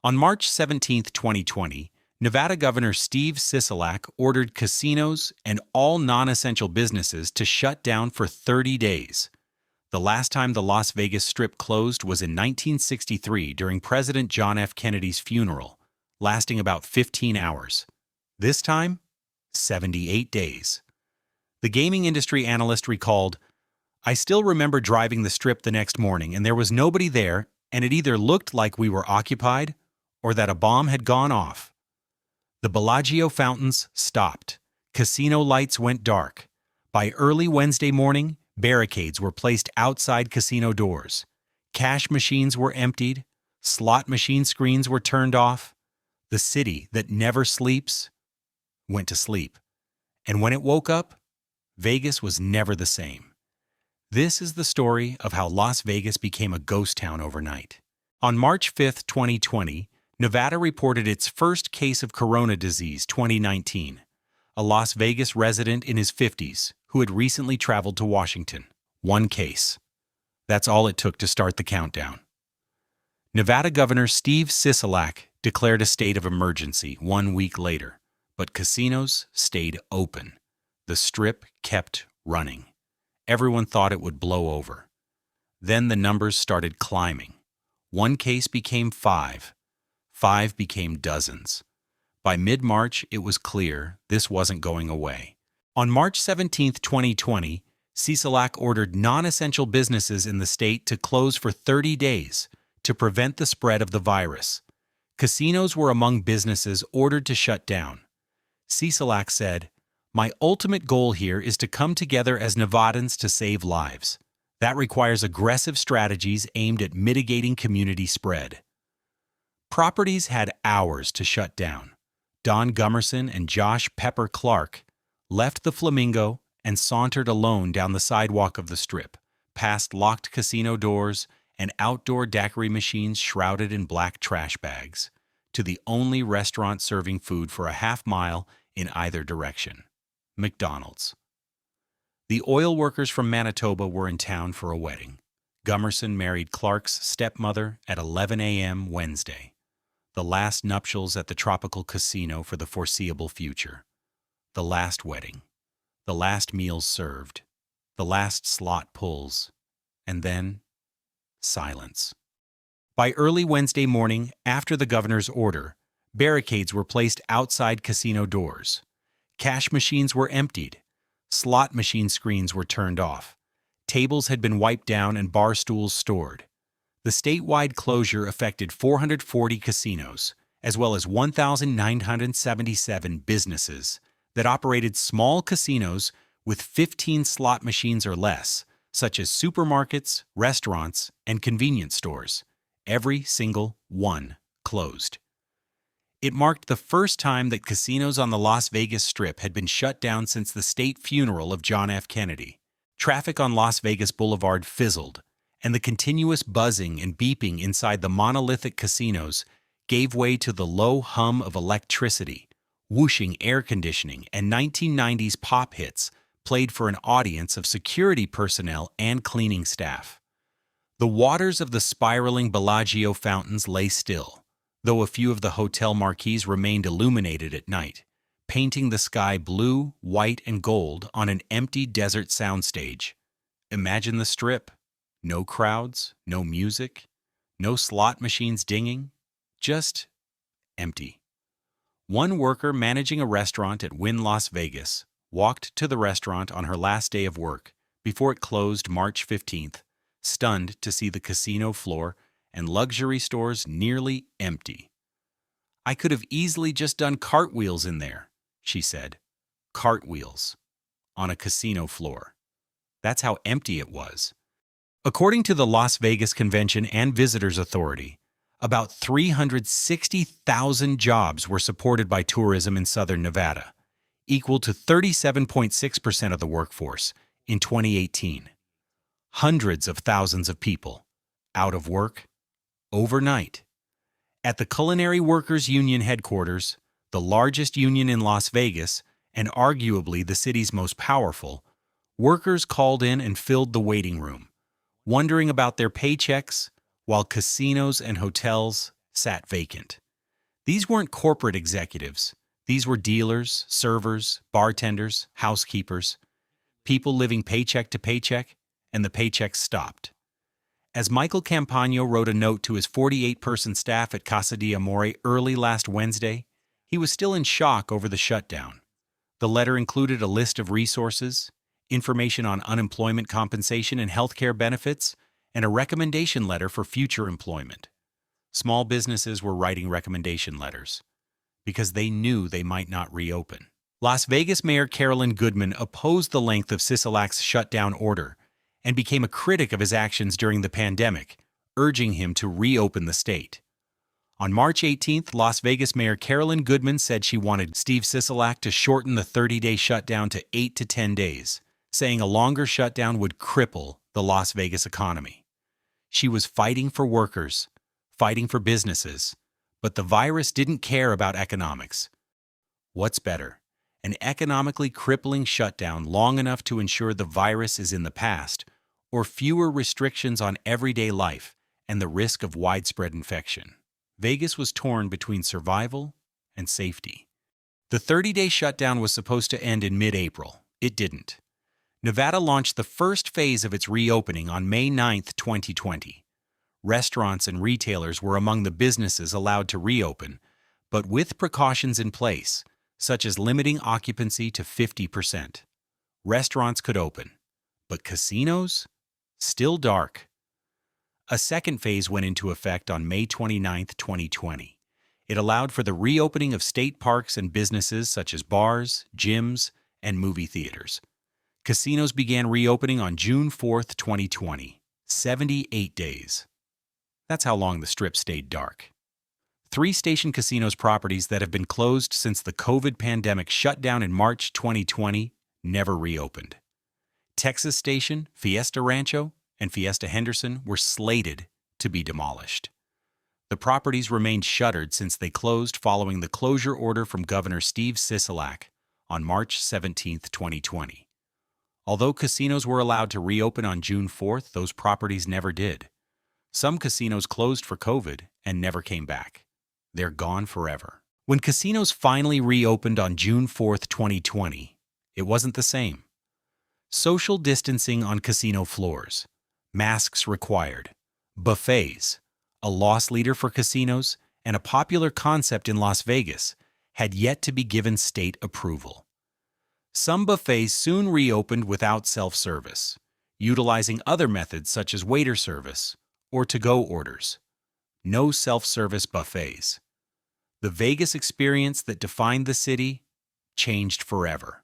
On March 17, 2020, Nevada Governor Steve Sisolak ordered casinos and all non-essential businesses to shut down for 30 days. The last time the Las Vegas Strip closed was in 1963 during President John F. Kennedy's funeral, lasting about 15 hours. This time, 78 days. The gaming industry analyst recalled, "I still remember driving the Strip the next morning and there was nobody there, and it either looked like we were occupied or that a bomb had gone off." The Bellagio fountains stopped. Casino lights went dark. By early Wednesday morning, barricades were placed outside casino doors. Cash machines were emptied. Slot machine screens were turned off. The city that never sleeps went to sleep. And when it woke up, Vegas was never the same. This is the story of how Las Vegas became a ghost town overnight. On March 5, 2020, Nevada reported its first case of corona disease 2019, a Las Vegas resident in his 50s who had recently traveled to Washington. One case. That's all it took to start the countdown. Nevada Governor Steve Sisolak declared a state of emergency 1 week later, but casinos stayed open. The Strip kept running. Everyone thought it would blow over. Then the numbers started climbing. One case became 5. 5 became dozens. By mid-March, it was clear this wasn't going away. On March 17, 2020, Sisolak ordered non-essential businesses in the state to close for 30 days to prevent the spread of the virus. Casinos were among businesses ordered to shut down. Sisolak said, "My ultimate goal here is to come together as Nevadans to save lives. That requires aggressive strategies aimed at mitigating community spread." Properties had hours to shut down. Don Gumerson and Josh Pepper Clark left the Flamingo and sauntered alone down the sidewalk of the Strip, past locked casino doors and outdoor daiquiri machines shrouded in black trash bags, to the only restaurant serving food for a half-mile in either direction: McDonald's. The oil workers from Manitoba were in town for a wedding. Gumerson married Clark's stepmother at 11 a.m. Wednesday. The last nuptials at the tropical casino for the foreseeable future. The last wedding. The last meals served. The last slot pulls. And then, silence. By early Wednesday morning, after the governor's order, barricades were placed outside casino doors. Cash machines were emptied. Slot machine screens were turned off. Tables had been wiped down and bar stools stored. The statewide closure affected 440 casinos, as well as 1,977 businesses that operated small casinos with 15 slot machines or less, such as supermarkets, restaurants, and convenience stores. Every single one closed. It marked the first time that casinos on the Las Vegas Strip had been shut down since the state funeral of John F. Kennedy. Traffic on Las Vegas Boulevard fizzled, and the continuous buzzing and beeping inside the monolithic casinos gave way to the low hum of electricity, whooshing air conditioning, and 1990s pop hits played for an audience of security personnel and cleaning staff. The waters of the spiraling Bellagio fountains lay still, though a few of the hotel marquees remained illuminated at night, painting the sky blue, white, and gold on an empty desert soundstage. Imagine the Strip. No crowds, no music, no slot machines dinging, just empty. One worker managing a restaurant at Wynn Las Vegas walked to the restaurant on her last day of work before it closed March 15th, stunned to see the casino floor and luxury stores nearly empty. "I could have easily just done cartwheels in there," she said. Cartwheels. On a casino floor. That's how empty it was. According to the Las Vegas Convention and Visitors Authority, about 360,000 jobs were supported by tourism in southern Nevada, equal to 37.6% of the workforce in 2018. Hundreds of thousands of people out of work overnight. At the Culinary Workers Union headquarters, the largest union in Las Vegas and arguably the city's most powerful, workers called in and filled the waiting room, wondering about their paychecks while casinos and hotels sat vacant. These weren't corporate executives. These were dealers, servers, bartenders, housekeepers, people living paycheck to paycheck, and the paychecks stopped. As Michael Campagno wrote a note to his 48-person staff at Casa di Amore early last Wednesday, he was still in shock over the shutdown. The letter included a list of resources, information on unemployment compensation and healthcare benefits, and a recommendation letter for future employment. Small businesses were writing recommendation letters because they knew they might not reopen. Las Vegas Mayor Carolyn Goodman opposed the length of Sisolak's shutdown order and became a critic of his actions during the pandemic, urging him to reopen the state. On March 18th, Las Vegas Mayor Carolyn Goodman said she wanted Steve Sisolak to shorten the 30-day shutdown to 8 to 10 days, saying a longer shutdown would cripple the Las Vegas economy. She was fighting for workers, fighting for businesses, but the virus didn't care about economics. What's better? An economically crippling shutdown long enough to ensure the virus is in the past, or fewer restrictions on everyday life and the risk of widespread infection? Vegas was torn between survival and safety. The 30-day shutdown was supposed to end in mid-April. It didn't. Nevada launched the first phase of its reopening on May 9, 2020. Restaurants and retailers were among the businesses allowed to reopen, but with precautions in place, such as limiting occupancy to 50%. Restaurants could open, but casinos? Still dark. A second phase went into effect on May 29, 2020. It allowed for the reopening of state parks and businesses such as bars, gyms, and movie theaters. Casinos began reopening on June 4, 2020, 78 days. That's how long the Strip stayed dark. 3 Station Casinos properties that have been closed since the COVID pandemic shut down in March 2020 never reopened. Texas Station, Fiesta Rancho, and Fiesta Henderson were slated to be demolished. The properties remained shuttered since they closed following the closure order from Governor Steve Sisolak on March 17, 2020. Although casinos were allowed to reopen on June 4th, those properties never did. Some casinos closed for COVID and never came back. They're gone forever. When casinos finally reopened on June 4th, 2020, it wasn't the same. Social distancing on casino floors, masks required, buffets, a loss leader for casinos, and a popular concept in Las Vegas had yet to be given state approval. Some buffets soon reopened without self-service, utilizing other methods such as waiter service or to-go orders. No self-service buffets. The Vegas experience that defined the city changed forever.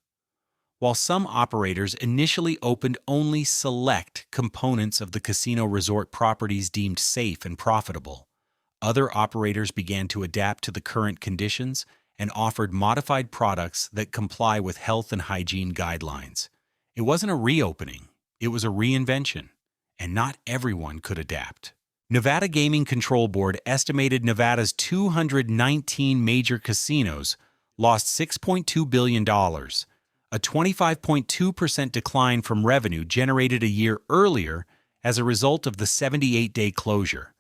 While some operators initially opened only select components of the casino resort properties deemed safe and profitable, other operators began to adapt to the current conditions and offered modified products that comply with health and hygiene guidelines. It wasn't a reopening, it was a reinvention, and not everyone could adapt. Nevada Gaming Control Board estimated Nevada's 219 major casinos lost $6.2 billion, a 25.2% decline from revenue generated a year earlier as a result of the 78-day closure.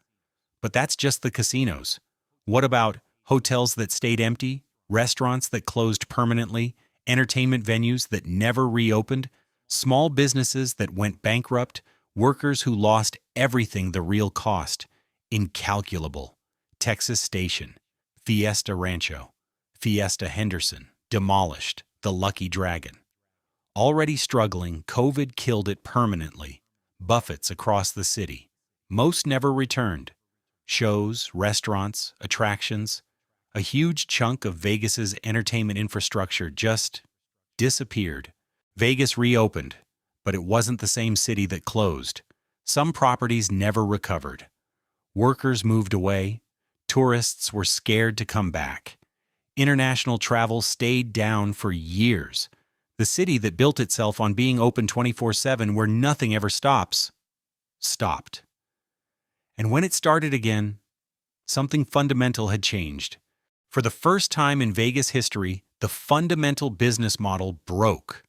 But that's just the casinos. What about hotels that stayed empty, restaurants that closed permanently, entertainment venues that never reopened, small businesses that went bankrupt, workers who lost everything the real cost? Incalculable. Texas Station, Fiesta Rancho, Fiesta Henderson, demolished. The Lucky Dragon. Already struggling, COVID killed it permanently. Buffets across the city. Most never returned. Shows, restaurants, attractions. A huge chunk of Vegas's entertainment infrastructure just disappeared. Vegas reopened, but it wasn't the same city that closed. Some properties never recovered. Workers moved away. Tourists were scared to come back. International travel stayed down for years. The city that built itself on being open 24/7 where nothing ever stopped. And when it started again, something fundamental had changed. For the first time in Vegas history, the fundamental business model broke.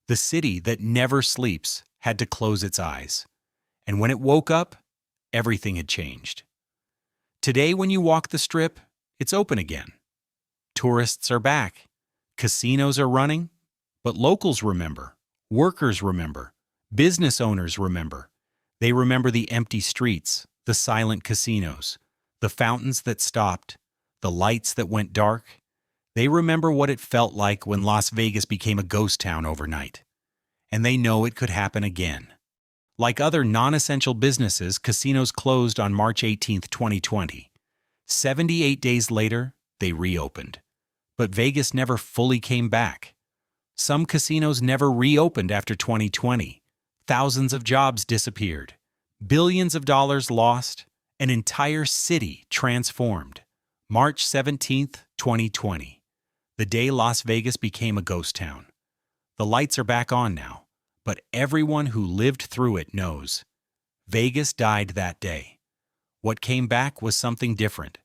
The city that never sleeps had to close its eyes. And when it woke up, everything had changed. Today, when you walk the Strip, it's open again. Tourists are back. Casinos are running. But locals remember. Workers remember. Business owners remember. They remember the empty streets, the silent casinos, the fountains that stopped, the lights that went dark. They remember what it felt like when Las Vegas became a ghost town overnight. And they know it could happen again. Like other non-essential businesses, casinos closed on March 18, 2020. 78 days later, they reopened. But Vegas never fully came back. Some casinos never reopened after 2020. Thousands of jobs disappeared. Billions of dollars lost. An entire city transformed. March 17, 2020. The day Las Vegas became a ghost town. The lights are back on now, but everyone who lived through it knows. Vegas died that day. What came back was something different.